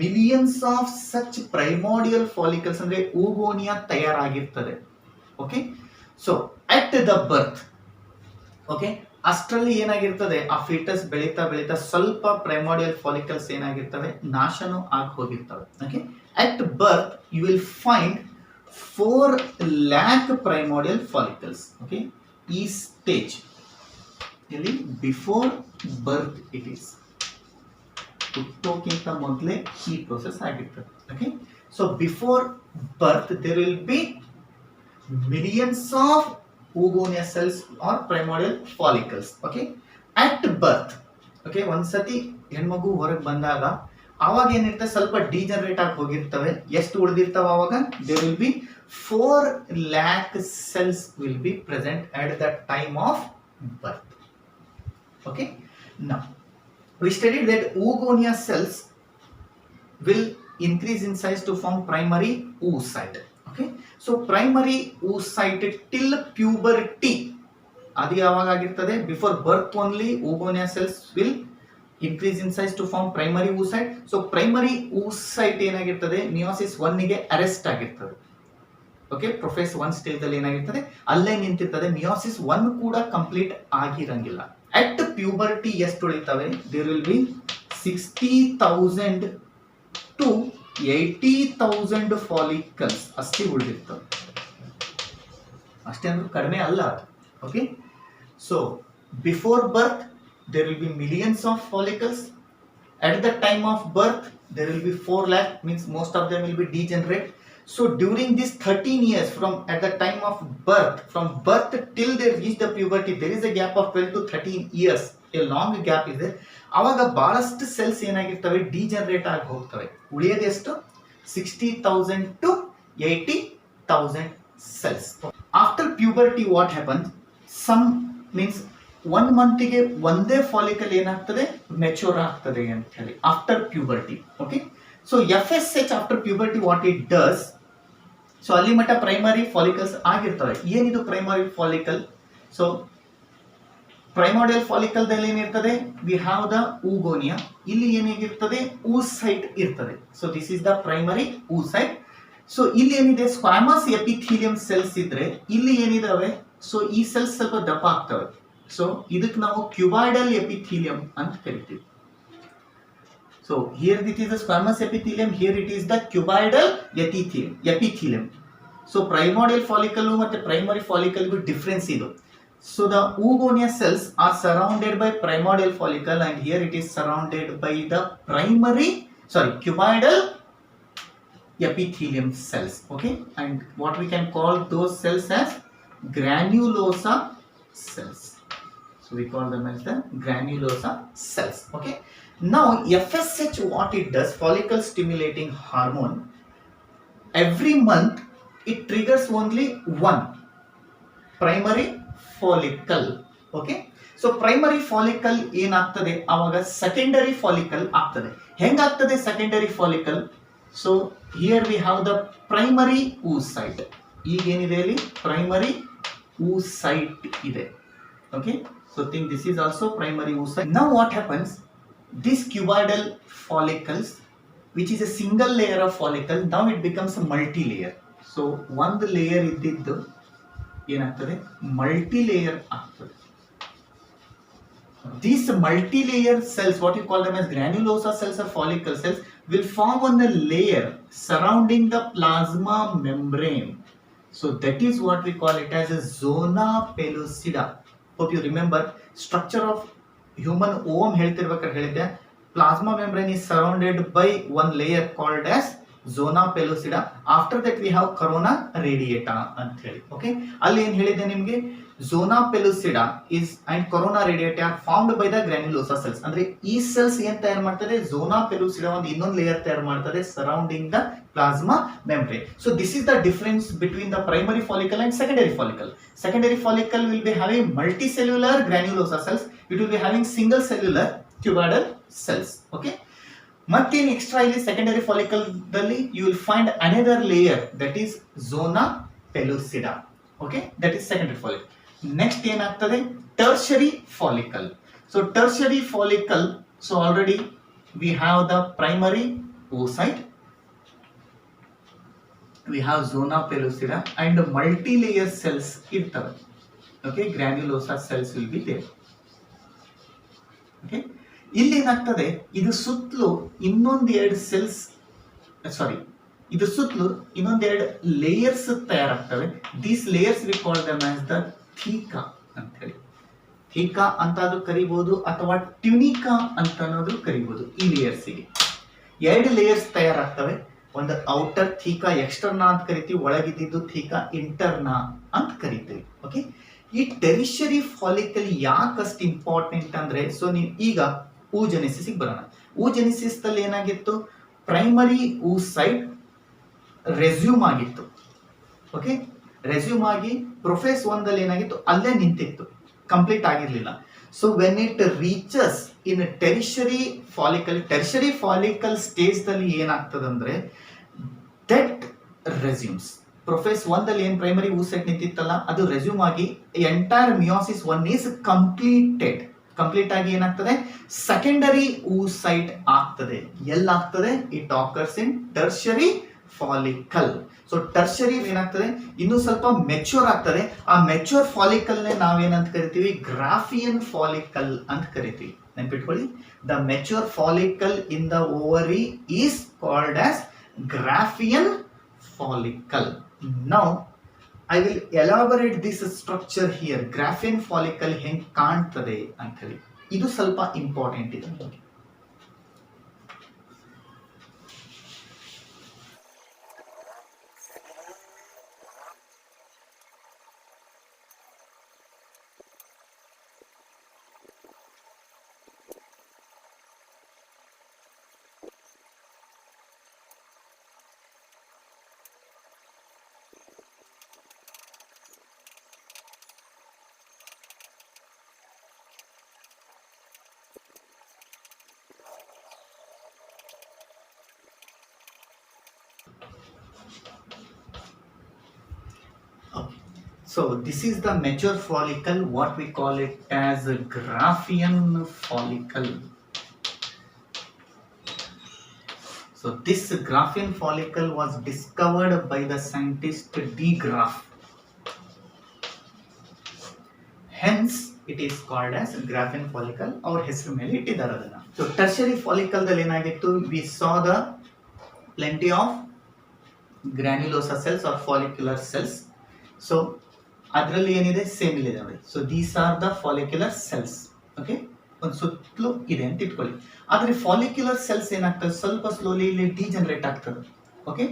millions of such primordial follicles ಅಂದ್ರೆ oogonia ತಯಾರಾಗಿರ್ತದೆ, okay. So at the birth, okay, ಅಷ್ಟರಲ್ಲಿ ಏನಾಗಿರ್ತದೆ, ಆ foetus ಬೆಳೀತಾ ಬೆಳೀತಾ ಸ್ವಲ್ಪ primordial follicles ಏನಾಗಿರ್ತವೆ, ನಾಶನೂ ಆಗಿ ಹೋಗಿರ್ತವೆ, okay. At birth you will find 4 lakh primordial follicles, okay. ಈ ಸ್ಟೇಜ್ ಇಲ್ಲಿ ಬಿಫೋರ್ ಬರ್ತ್ ಇಟ್ ಈಸ್, ಹುಟ್ಟೋಕ್ಕಿಂತ ಮೊದಲೇ ಈ ಪ್ರೋಸೆಸ್ ಆಗಿರ್ತದೆ, okay. So before birth there will be millions of oogonia cells or primordial follicles, okay. At birth, okay, ಒಂದ್ಸತಿ ಹೆಣ್ಮಗು ಹೊರಗೆ ಬಂದಾಗ ಆವಾಗ ಏನಿರ್ತದೆ, ಸ್ವಲ್ಪ ಡಿಜನರೇಟ್ ಆಗಿ ಹೋಗಿರ್ತವೆ. ಎಷ್ಟು ಉಳಿದಿರ್ತಾವ ಆವಾಗ, there will be 4 lakh cells will be present at the time of birth, okay. Now we studied that oogonia cells will increase in size to form primary oocyte, okay. So primary oocyte till puberty ಅದು ಯಾವಾಗ ಆಗಿರ್ತದೆ, before birth only oogonia cells will increase in size to form primary oocyte. So primary oocyte ಏನಾಗಿರ್ತದೆ, meiosis 1 ಗೆ arrest ಆಗಿರ್ತದೆ, okay. Prophase 1 stage ಅಲ್ಲಿ ಏನಾಗಿರ್ತದೆ, ಅಲ್ಲೇ ನಿಂತಿರ್ತದೆ, meiosis 1 ಕೂಡ complete ಆಗಿರಂಗಿಲ್ಲ. At puberty ಎಷ್ಟು ಉಳಿತವೆ, there will be 60,000 to 80,000 follicles ಅಷ್ಟೇ ಉಳಿದಿರ್ತವೆ, ಅಷ್ಟೇ ಅಂದ್ರೆ ಕಡಿಮೆ ಅಲ್ಲ, okay. So before birth there will be millions of follicles. At the time of birth there will be 4 lakh, means most of them will be degenerate. So during this 13 years from at the time of birth, from birth till they reach the puberty, there is a gap of 12 to 13 years, a long gap is there. ಆವಾಗ ಬಹಳಷ್ಟು cells ಏನಾಗಿರ್ತವೆ, degenerate ಆಗಿ ಹೋಗ್ತವೆ. ಉಳಿಯೋದು ಎಷ್ಟು, 60,000 to 80,000 cells. After puberty what happens, some means 1 ಮಂತಿಗೆ ಒಂದೇ follicle ಏನಾಗ್ತದೆ, mature ಆಗ್ತದೆ ಅಂತ ಹೇಳಿ after puberty, okay. So FSH after puberty what it does, so ಅಲ್ಲಿ ಮಟ್ಟ ಪ್ರೈಮರಿ ಫಾಲಿಕಲ್ಸ್ ಆಗಿರ್ತವೆ. ಏನಿದು primary follicle, so primordial follicle ದಲ್ಲಿ ಏನಿರ್ತದೆ, ವಿ ಹ್ಯಾವ್ ದ oogonia, ಇಲ್ಲಿ ಏನಾಗಿರ್ತದೆ, oocyte ಇರ್ತದೆ. So this is the primary oocyte. So ಇಲ್ಲಿ ಏನಿದೆ, ಸ್ಕ್ವಾಮಸ್ ಎಪಿಥೀಲಿಯಂ ಸೆಲ್ಸ್ ಇದ್ರೆ ಇಲ್ಲಿ ಏನಿದಾವೆ, ಸೊ ಈ ಸೆಲ್ಸ್ ಸ್ವಲ್ಪ ದಪ್ಪ ಆಗ್ತವೆ. ಸೊ ಇದಕ್ಕೆ ನಾವು ಕ್ಯೂಬಾಯ್ಡಲ್ ಎಪಿಥೀಲಿಯಂ ಅಂತ ಕರಿತೀವಿ. So here it is the squamous epithelium, here it is the cuboidal epithelium. So primordial follicle ಮತ್ತೆ ಪ್ರೈಮರಿ ಫಾಲಿಕಲ್ ಡಿಫರೆನ್ಸ್ ಇದು. So the oogonia cells are surrounded by primordial follicle and here it is surrounded by the cuboidal epithelium cells, okay. And what we can call those cells as granulosa cells. So we call them as the granulosa cells. Okay. Now FSH, what it does, follicle stimulating hormone, every month it triggers only one primary follicle. Okay. So primary follicle ಏನಾಗ್ತದೆ ಆವಾಗ secondary follicle ಆಗ್ತದೆ. ಹೆಂಗಾಗ್ತದೆ secondary follicle? So here we have the primary oocyte. ಈಗೇನಿದೆ ಅಲ್ಲಿ primary oocyte ಇದೆ. Okay. So think this is also primary oocyte. Now what happens? This cuboidal follicles, which is a single layer of follicle, now it becomes a multi-layer. So one layer ಇದ್ದಿದ್ದು ಏನಾಗ್ತದೆ multi-layer ಆಗ್ತದೆ. These multi-layer cells, what you call them as granulosa cells or follicle cells, will form on a layer surrounding the plasma membrane. So that is what we call it as a zona pellucida. Hope you remember structure of human ovum ಹೇಳ್ತಿರ್ಬೇಕಾದ್ರೆ ಹೇಳಿದ್ದೆ plasma membrane is surrounded by one layer called as zona pellucida. After that we have corona radiata ಅಂತ ಹೇಳಿ. Okay, ಅಲ್ಲಿ ಏನು ಹೇಳಿದೆ ನಿಮಗೆ, zona pellucida is and corona radiata are formed by the granulosa cells. ಅಂದ್ರೆ ಈ cells ಏನು ತಯಾರು ಮಾಡ್ತದೆ, zona pellucida ಒಂದು ಇನ್ನೊಂದು ಲೇಯರ್ ತಯಾರು ಮಾಡ್ತದೆ surrounding the plasma membrane. So this is the difference between the primary follicle and secondary follicle. Secondary follicle will be having multicellular granulosa cells. It will be having single cellular cuboidal cells. Okay. ಮತ್ತೇನು extra ಇಲ್ಲಿ secondary follicle ದಲ್ಲಿ you will find another layer that is zona pellucida. Okay, that is secondary follicle. Next ಏನಾಗ್ತದೆ, tertiary follicle. So tertiary follicle, so already we have the primary oocyte, we have zona pellucida and multi-layer cells ಇರ್ತವೆ. Okay, granulosa cells will be there. Okay, ಇಲ್ಲಿ ಏನಾಗ್ತದೆ, ಇದು ಸುತ್ತಲೂ ಇನ್ನೊಂದೆರಡು cells, ಇದು ಸುತ್ತಲೂ ಇನ್ನೊಂದೆರಡು ಲೇಯರ್ಸ್ ತಯಾರಾಗ್ತವೆ. These layers we call them as the theca ಅಂತ ಹೇಳಿ. ಥೀಕಾ ಅಂತಾದ್ರೂ ಕರಿಬಹುದು ಅಥವಾ ಟ್ಯುನಿಕಾ ಅಂತನಾದ್ರೂ ಕರಿಬಹುದು. ಈ ಲೇಯರ್ಸಿಗೆ ಎರಡು ಲೇಯರ್ಸ್ ತಯಾರಾಗ್ತವೆ. ಒಂದು ಔಟರ್ ಥೀಕಾ ಎಕ್ಸ್ಟರ್ನಾ ಅಂತ ಕರಿತೀವಿ, ಒಳಗಿದ್ದು ಥೀಕಾ ಇಂಟರ್ನಾ ಅಂತ ಕರಿತೀವಿ. ಓಕೆ, ಈ ಟೆರಿಷರಿ ಫಾಲಿಕಲ್ ಯಾಕಷ್ಟು ಇಂಪಾರ್ಟೆಂಟ್ ಅಂದ್ರೆ, ಸೊ ನೀವು ಈಗ oogenesis ಬರೋಣ. oogenesis ದಲ್ಲಿ ಏನಾಗಿತ್ತು, ಪ್ರೈಮರಿ oocyte ರೆಸ್ಯೂಮ್ ಆಗಿತ್ತು. ಓಕೆ, ರೆಸ್ಯೂಮ್ ಆಗಿ ಪ್ರೊಫೇಸ್ ಒಂದಲ್ಲಿ ಏನಾಗಿತ್ತು, ಅಲ್ಲೇ ನಿಂತಿತ್ತು, ಕಂಪ್ಲೀಟ್ ಆಗಿರ್ಲಿಲ್ಲ. So when it reaches in tertiary follicle stage ದಲ್ಲಿ ಏನಾಗ್ತದಂದ್ರೆ ದಟ್ ರೆಸ್ಯೂಮ್ಸ್. ಪ್ರೊಫೇಸ್ ಒಂದಲ್ಲಿ ಏನ್ ಪ್ರೈಮರಿ oocyte ನಿಂತಿತ್ತಲ್ಲ, ಅದು ರೆಸ್ಯೂಮ್ ಆಗಿ entire meiosis one is complete ಆಗಿ ಏನಾಗ್ತದೆ, ಸೆಕೆಂಡರಿ oocyte ಆಗ್ತದೆ. ಎಲ್ಲಾಗ್ತದೆ, it occurs in tertiary follicle. So tertiary ಏನಾಗ್ತದೆ, ಇನ್ನು ಸ್ವಲ್ಪ ಮೆಚ್ಯೂರ್ ಆಗ್ತದೆ. ಆ ಮೆಚ್ಯೂರ್ ಫಾಲಿಕಲ್ ನೇ ನಾವೇನಂತ ಕರಿತೀವಿ, ಗ್ರಾಫಿಯನ್ ಫಾಲಿಕಲ್ ಅಂತ ಕರಿತೀವಿ. ನೆನ್ಪಿಟ್ಕೊಳ್ಳಿ, the mature follicle in the ovary is called as Graafian follicle. Now I will elaborate this structure here. Graafian follicle ಹೆಂಗ್ ಕಾಣ್ತದೆ ಅಂತ ಹೇಳಿ, ಇದು ಸ್ವಲ್ಪ ಇಂಪಾರ್ಟೆಂಟ್ ಇದೆ. So this is the mature follicle, what we call it as a Graafian follicle. So this Graafian follicle was discovered by the scientist de Graaf. Hence it is called as Graafian follicle. Our ಹೆಸರು ಮೇಲೆ ಇಟ್ಟಿದ್ದಾರೆ ಅದನ್ನ. So tertiary follicle ದಲ್ಲಿ ಏನಾಗಿತ್ತು, we saw the plenty of granulosa cells or follicular cells. So ಅದರಲ್ಲಿ ಏನಿದೆ, same ಇದೆ ನೋಡಿ. So these are the follicular cells. Okay, ಒಂದು ಸುತ್ತಲೂ ಇದೆ ಅಂತ ಇಟ್ಕೊಳ್ಳಿ. ಆದ್ರೆ ಫಾಲಿಕ್ಯುಲರ್ ಸೆಲ್ಸ್ ಏನಾಗ್ತದೆ, ಸ್ವಲ್ಪ ಸ್ಲೋಲಿ ಇಲ್ಲಿ ಡಿಜನರೇಟ್ ಆಗ್ತದೆ. ಓಕೆ,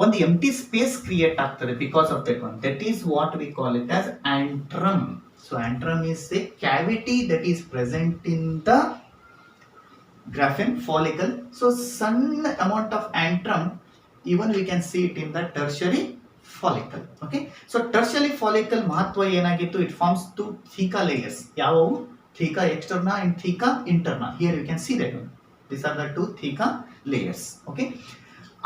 ಒಂದು ಎಂಟಿ ಸ್ಪೇಸ್ ಕ್ರಿಯೇಟ್ ಆಗ್ತದೆ because of that one. That is what we call it as antrum. So antrum is a cavity that is present in the graphene follicle. So some amount of antrum, even we can see it in the tertiary follicle. Okay, so tertiary follicle mahatva yenagittu, it forms two theca layers. Yavu? Theca externa and theca interna. Here you can see that one. These are the two theca layers. Okay,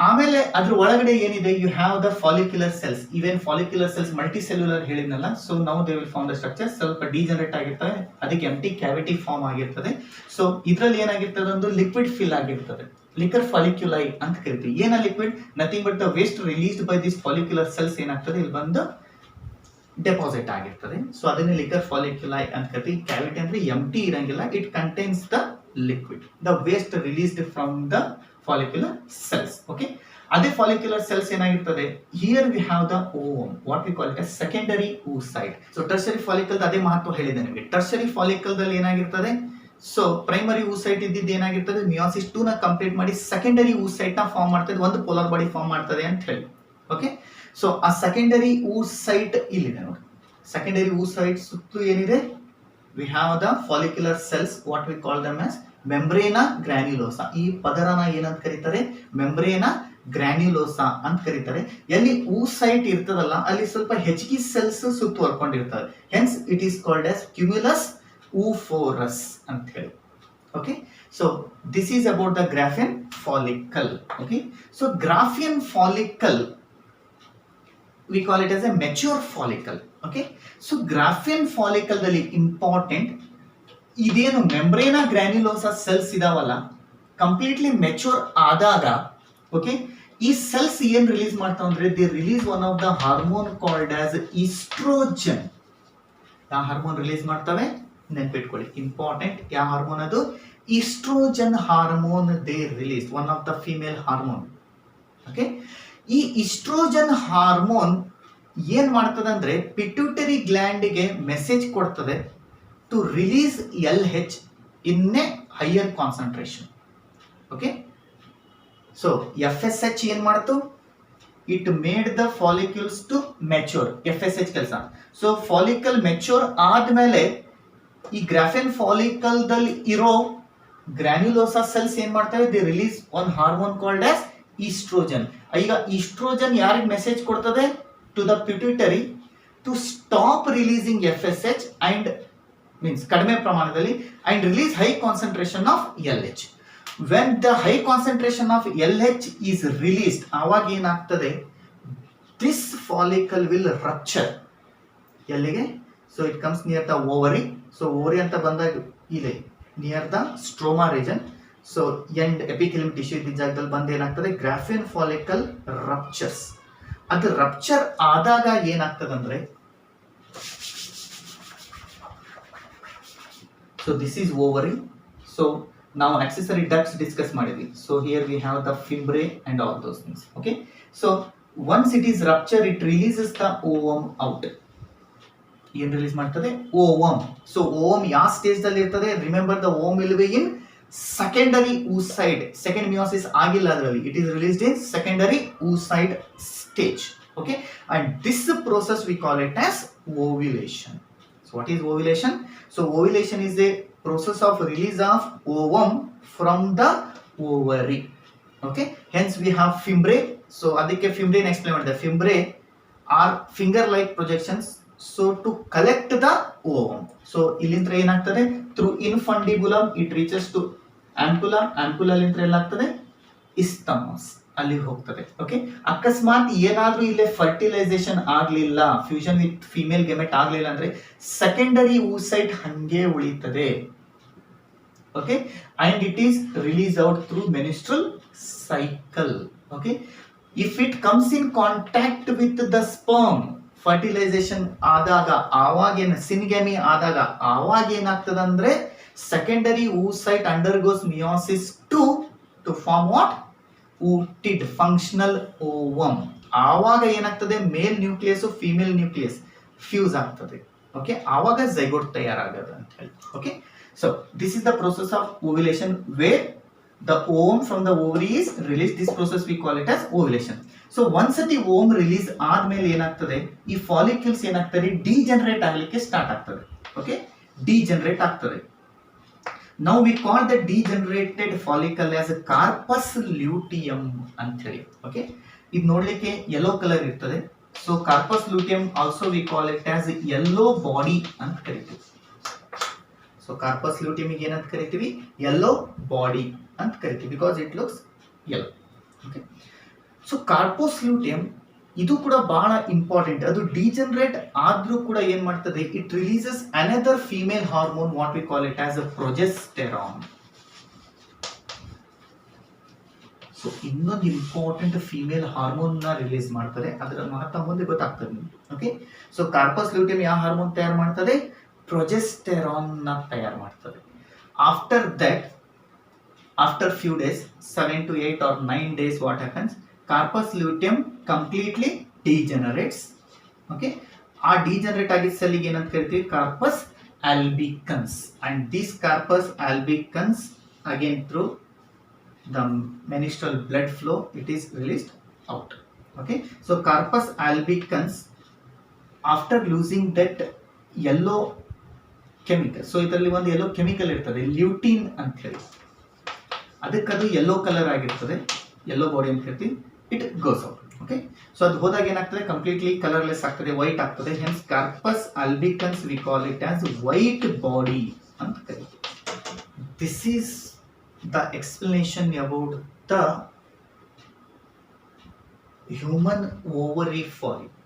ಆಮೇಲೆ ಅದ್ರ ಒಳಗಡೆ ಏನಿದೆ, you have the follicular cells. ಇವೇನ್ follicular cells multi cellular ಹೇಳಿದ್ನಲ್ಲ, so ನಾವು they will form the structure. ಸ್ವಲ್ಪ degenerate ಆಗಿರ್ತವೆ, ಅದಕ್ಕೆ ಎಂಟಿ ಕ್ಯಾವಿಟಿ ಫಾರ್ಮ್ ಆಗಿರ್ತದೆ. ಸೊ ಇದ್ರಲ್ಲಿ ಏನಾಗಿರ್ತದೆ, ಒಂದು ಲಿಕ್ವಿಡ್ ಫಿಲ್ ಆಗಿರ್ತದೆ, ಲಿಕರ್ ಫಾಲಿಕ್ಯುಲೈ ಅಂತ ಕರಿತೀವಿ. ಏನ liquid? Nothing but the waste released by this follicular cells ಏನಾಗ್ತದೆ, ಇಲ್ಲಿ ಬಂದು ಡೆಪಾಸಿಟ್ ಆಗಿರ್ತದೆ. ಸೊ ಅದನ್ನೇ ಲಿಕರ್ ಫಾಲಿಕ್ಯುಲೈ ಅಂತ ಕರಿತೀವಿ. ಕ್ಯಾವಿಟಿ ಅಂದ್ರೆ ಎಂಟಿ ಇರಂಗಿಲ್ಲ, it contains the liquid, the waste released from the follicular cells. Okay, ಅದೇ follicular cells ಏನಾಗಿರ್ತದೆ, here we have the ovum, what we call it as secondary oocyte. So tertiary follicle ಅದೇ ಮಹತ್ವ ಹೇಳಿದೆ ನಿಮಗೆ. tertiary follicle ದಲ್ಲಿ ಏನಾಗಿರ್ತದೆ, so primary oocyte ಇದ್ದಿದ್ದು ಏನಾಗಿರ್ತದೆ, meiosis 2 ನ complete ಮಾಡಿ secondary oocyte ನ ಫಾರ್ಮ್ ಮಾಡ್ತದೆ, ಒಂದು ಪೋಲಾರ್ ಬಾಡಿ ಫಾರ್ಮ್ ಮಾಡ್ತದೆ ಅಂತ ಹೇಳಿ. ಓಕೆ, ಸೊ ಆ ಸೆಕೆಂಡರಿ oocyte ಇಲ್ಲಿದೆ ನೋಡಿ. ಸೆಕೆಂಡರಿ oocyte ಸುತ್ತಲೂ ಏನಿದೆ, we have the follicular cells, what we call them as membrana granulosa. ಈ ಪದರನ ಏನಂತ ಕರೀತಾರೆ, membrana granulosa ಅಂತ ಕರೀತಾರೆ. ಎಲ್ಲಿ oocyte ಇರ್ತದಲ್ಲ ಅಲ್ಲಿ ಸ್ವಲ್ಪ ಹೆಚ್ಚಿಗೆ ಸೆಲ್ಸ್ ಸುತ್ತುವರ್ಕೊಂಡಿರ್ತವೆ, hence it is called as cumulus oophorus ಅಂತ ಹೇಳಿ. Okay, so this is about the graphene follicle. Okay, so graphene follicle we call it as a mature follicle. Okay, so graphene follicle ದಲ್ಲಿ important ಇದೇನು membrana granulosa cells ಇದಾವಲ್ಲ, completely mature ಆದಾಗ okay ಈ cells ಏನ್ release ಮಾಡ್ತಾವ ಅಂದ್ರೆ, they release one of the hormone called as oestrogen. ಯಾವ hormone release ಮಾಡ್ತವೆ ನೆನ್ಪಿಟ್ಕೊಳ್ಳಿ, ಇಂಪಾರ್ಟೆಂಟ್. ಯಾವ ಹಾರ್ಮೋನ್ ಅದು? Oestrogen hormone they release, one of the female hormone. Okay, ಈ ಈಸ್ಟ್ರೋಜನ್ ಹಾರ್ಮೋನ್ ಏನ್ ಮಾಡ್ತದೆ ಅಂದ್ರೆ ಪಿಟ್ಯೂಟರಿ ಗ್ಲ್ಯಾಂಡ್ಗೆ ಮೆಸೇಜ್ ಕೊಡ್ತದೆ to release LH in a higher concentration. Okay, so FSH ಏನ್ ಮಾಡ್ತು, it made the follicles to mature. FSH ಕೆಲಸ. So follicle mature ಆದ್ಮೇಲೆ ಈ ಗ್ರಾಫೆನ್ ಫಾಲಿಕಲ್ ದಲ್ಲಿ ಇರೋ ಗ್ರಾನ್ಯುಲೋಸಾ ಸೆಲ್ಸ್ ಏನ್ ಮಾಡ್ತವೆ, they release one hormone called as oestrogen. ಈಗ ಈಸ್ಟ್ರೋಜನ್ ಯಾರಿಗೆ ಮೆಸೇಜ್ ಕೊಡ್ತದೆ, to the pituitary to stop releasing FSH and means ಕಡಿಮೆ ಪ್ರಮಾಣದಲ್ಲಿ and release high concentration of LH. When the high concentration of LH is released, ಆವಾಗ ಏನಾಗ್ತದೆ, this follicle will rupture. ಎಲ್ಲಿಗೆ? So it comes near the ovary. So ovary ಅಂತ ಬಂದಾಗ ಇಲ್ಲಿ near the stroma region. So end epithelium tissue ಇದ್ದ ಜಾಗದಲ್ಲಿ ಬಂದು ಏನಾಗ್ತದೆ, ಗ್ರಾಫೆನ್ ಫಾಲಿಕಲ್ ರಪ್ಚರ್ಸ್. ಅದು ರಪ್ಚರ್ ಆದಾಗ ಏನಾಗ್ತದಂದ್ರೆ, so this is ovary. So ನಾವು ಆಕ್ಸೆಸರಿ ಡಕ್ಟ್ಸ್ ಡಿಸ್ಕಸ್ ಮಾಡಿದ್ವಿ. So here we have the fimbriae and all those things. Okay, so once it is rupture, it releases the ovum out. ಏನ್ release ಮಾಡ್ತದೆ? Ovum. So ovum ಯಾವ stage ದಲ್ಲಿ ಇರ್ತದೆ? Remember the ovum will be in secondary oocyte. Second meiosis ಆಗಿಲ್ಲ ಅದರಲ್ಲಿ, it is released in secondary oocyte stage. Okay, and this process we call it as ovulation. So what is ovulation? So ovulation is a process of release of ovum from the ovary. Okay, hence we have fimbrae. So ಅದಕ್ಕೆ fimbrae explain ಮಾಡಿದೆ. Fimbrae are finger like projections, so to collect the ovum. So ಇಲ್ಲಿಂದ ಏನಾಗ್ತದೆ, through infundibulum it reaches to ampulla. ampulla ಲಿಂದ ಏನಾಗ್ತದೆ, isthmus ಅಲ್ಲಿ ಹೋಗ್ತದೆ. Okay, ಅಕಸ್ಮಾತ್ ಏನಾದ್ರೂ ಇಲ್ಲಿ ಫರ್ಟಿಲೈಸೇಷನ್ ಆಗ್ಲಿಲ್ಲ, ಫ್ಯೂಷನ್ ವಿತ್ ಫಿಮೇಲ್ ಗೆಮೆಟ್ ಆಗ್ಲಿಲ್ಲ ಅಂದ್ರೆ ಸೆಕೆಂಡರಿ oocyte ಹಂಗೆ ಉಳಿತದೆ. Okay, and it is release out through menstrual cycle. Okay, if it comes in contact with the sperm, fertilisation ಆದಾಗ, ಆವಾಗೇನು ಸಿನ್ಗೆಮಿ ಆದಾಗ ಆವಾಗ ಏನಾಗ್ತದೆ ಅಂದ್ರೆ secondary oocyte undergoes meiosis to form what? ooted functional ovum. ಆವಾಗ ಏನಾಗ್ತದೆ, male nucleus female nucleus fuse ಆಗ್ತದೆ. Okay, ಆವಾಗ ಝೈಗೋಟ್ ತಯಾರಾಗದ ಅಂತ ಹೇಳಿ. Okay, so this is the process of ovulation where The ovum from the ovary is released. This process we call it as ovulation. So ಒಂದ್ಸತಿ ovum release ಆದ್ಮೇಲೆ ಏನಾಗ್ತದೆ, ಈ follicles ಏನಾಗ್ತದೆ, ಡಿಜನರೇಟ್ ಆಗಲಿಕ್ಕೆ ಸ್ಟಾರ್ಟ್ ಆಗ್ತದೆ. ಓಕೆ, ಡಿಜನರೇಟ್ ಆಗ್ತದೆ. Now we call the degenerated follicle as a corpus luteum ಅಂತ ಹೇಳಿ. ಓಕೆ, ಇದು ನೋಡ್ಲಿಕ್ಕೆ ಯೆಲ್ಲೋ ಕಲರ್ ಇರ್ತದೆ. So corpus luteum also we call it as yellow body ಅಂತ ಕರಿತೀವಿ. ಸೊ ಕಾರ್ಪಸ್ ಲ್ಯೂಟಿಯಂ ಏನಂತ ಕರಿತೀವಿ, ಯೆಲ್ಲೋ ಬಾಡಿ ಅಂತ ಕರಿತೀವಿ, because it looks yellow. Okay, so corpus luteum ಇದು ಕೂಡ ಬಹಳ ಇಂಪಾರ್ಟೆಂಟ್. ಅದು ಡಿಜನರೇಟ್ ಆದ್ರೂ ಕೂಡ ಏನ್ ಮಾಡ್ತದೆ, it releases another female hormone, what we call it as a progesterone. So ಇನ್ನೊಂದು ಇಂಪಾರ್ಟೆಂಟ್ ಫೀಮೇಲ್ ಹಾರ್ಮೋನ್ ನ ರಿಲೀಸ್ ಮಾಡ್ತಾರೆ, ಅದರ ಮಹತ್ವ ಮುಂದೆ ಗೊತ್ತಾಗ್ತದೆ ನಿಮ್ಗೆ. ಓಕೆ, ಸೊ ಕಾರ್ಪಸ್ ಲ್ಯೂಟಿಯಂ ಯಾವ ಹಾರ್ಮೋನ್ ತಯಾರು ಮಾಡ್ತದೆ, ಪ್ರೊಜೆಸ್ಟೆರಾನ್ ನ ತಯಾರು ಮಾಡ್ತದೆ. After that, after few days, 7 to 8 or 9 days, what happens, corpus luteum completely degenerates. Okay, ಆ ಡಿಜನರೇಟ್ ಆಗಿದ್ದ ಸೆಲ್ಲಿಗೆ ಏನಂತ ಕರಿತೀವಿ, corpus albicans. And this corpus albicans again through the menstrual blood flow it is released out. Okay, so corpus albicans, after losing that yellow chemical, so ಇದರಲ್ಲಿ ಒಂದು yellow chemical ಇರ್ತದೆ, ಲ್ಯೂಟಿನ್ ಅಂತ ಹೇಳಿ, ಅದಕ್ಕೆ ಅದು ಯೆಲ್ಲೋ ಕಲರ್ ಆಗಿರ್ತದೆ, ಯೆಲ್ಲೋ ಬಾಡಿ ಅಂತ ಹೇಳ್ತೀವಿ, it goes out. Okay, so ಅದು ಹೋದಾಗ ಏನಾಗ್ತದೆ, ಕಂಪ್ಲೀಟ್ಲಿ ಕಲರ್ಲೆಸ್ ಆಗ್ತದೆ, ವೈಟ್ ಆಗ್ತದೆ. Hence corpus albicans we call it as white body ಅಂತ ಕರೀತೀವಿ. This is the explanation about the human ovary follicle.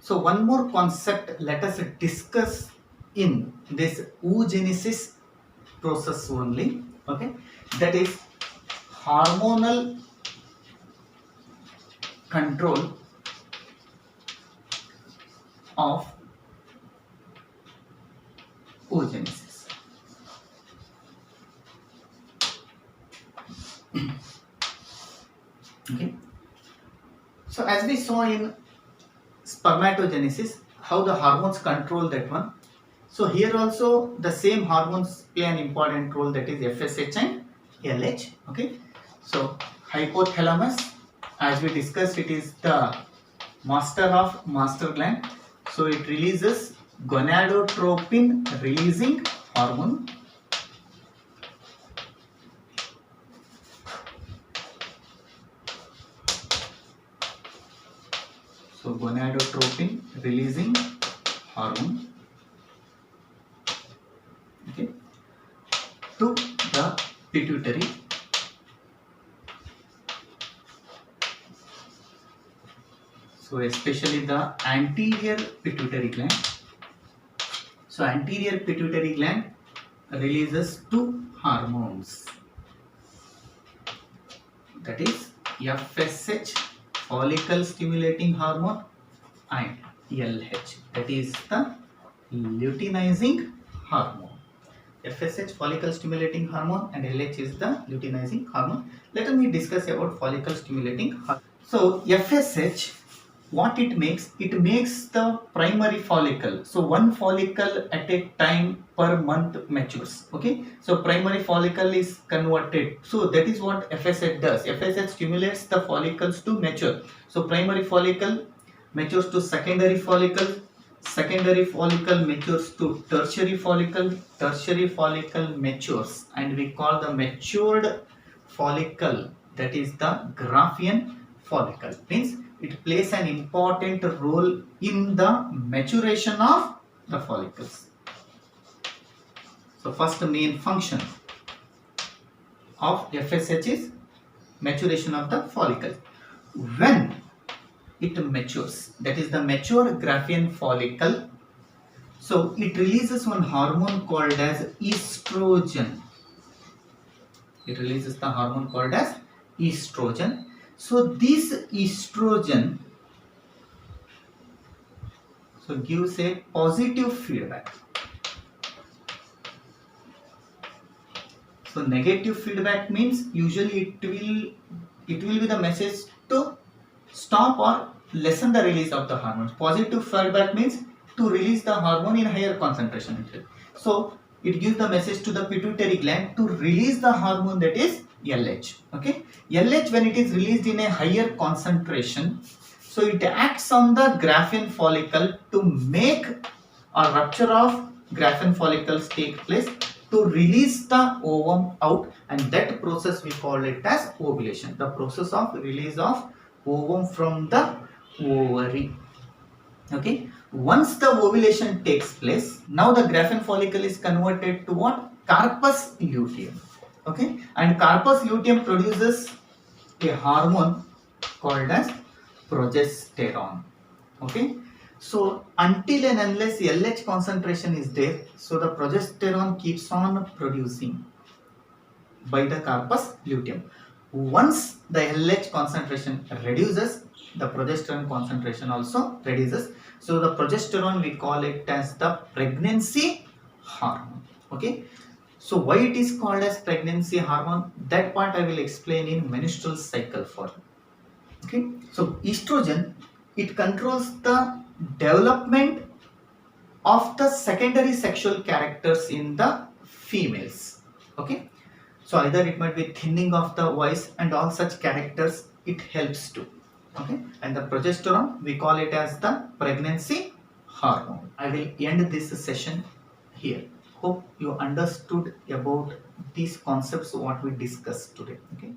So one more concept let us discuss in this oogenesis process only. Okay, that is hormonal control of oogenesis. Okay, so as we saw in spermatogenesis, how the hormones control that one. So here also the same hormones play an important role, that is FSH and LH. Okay, so hypothalamus, as we discussed, it is the master of master gland. So it releases gonadotropin releasing hormone. So gonadotropin releasing hormone, okay, to the pituitary. So especially the anterior pituitary gland. So anterior pituitary gland releases two hormones, that is FSH, follicle stimulating hormone, and LH, that is the luteinizing hormone. FSH, follicle stimulating hormone, and LH is the luteinizing hormone. Let me discuss about follicle stimulating hormone. So FSH, what it makes the primary follicle. So one follicle at a time per month matures. Okay, so primary follicle is converted. So that is what FSH does. FSH stimulates the follicles to mature. So primary follicle matures to secondary follicle, secondary follicle matures to tertiary follicle, tertiary follicle matures, and we call the matured follicle, that is the Graafian follicle. Means it plays an important role in the maturation of the follicles. So first main function of FSH is maturation of the follicle. When it matures, that is the mature Graafian follicle, so it releases one hormone called as estrogen. It releases the hormone called as estrogen. So this estrogen gives a positive feedback. So negative feedback means usually it will be the message to stop or lessen the release of the hormones. Positive feedback means to release the hormone in higher concentration. So it gives the message to the pituitary gland to release the hormone that is LH. Okay, LH, when it is released in a higher concentration, so it acts on the Graafian follicle to make a rupture of Graafian follicles take place to release the ovum out, and that process we call it as ovulation. The process of release of ovum from the ovary. Okay, once the ovulation takes place, now the Graafian follicle is converted to what? Corpus luteum. Okay, and corpus luteum produces a hormone called as progesterone. Okay, so until and unless LH concentration is there, so the progesterone keeps on producing by the corpus luteum. Once the LH concentration reduces, the progesterone concentration also reduces. So the progesterone, we call it as the pregnancy hormone. Okay. So why it is called as pregnancy hormone? That part I will explain in menstrual cycle for you. Okay. So estrogen, it controls the development of the secondary sexual characters in the females. Okay. So either it might be thinning of the voice and all such characters, it helps to. Okay. And the progesterone, we call it as the pregnancy hormone. I will end this session here. Hope you understood about these concepts what we discussed today. Okay.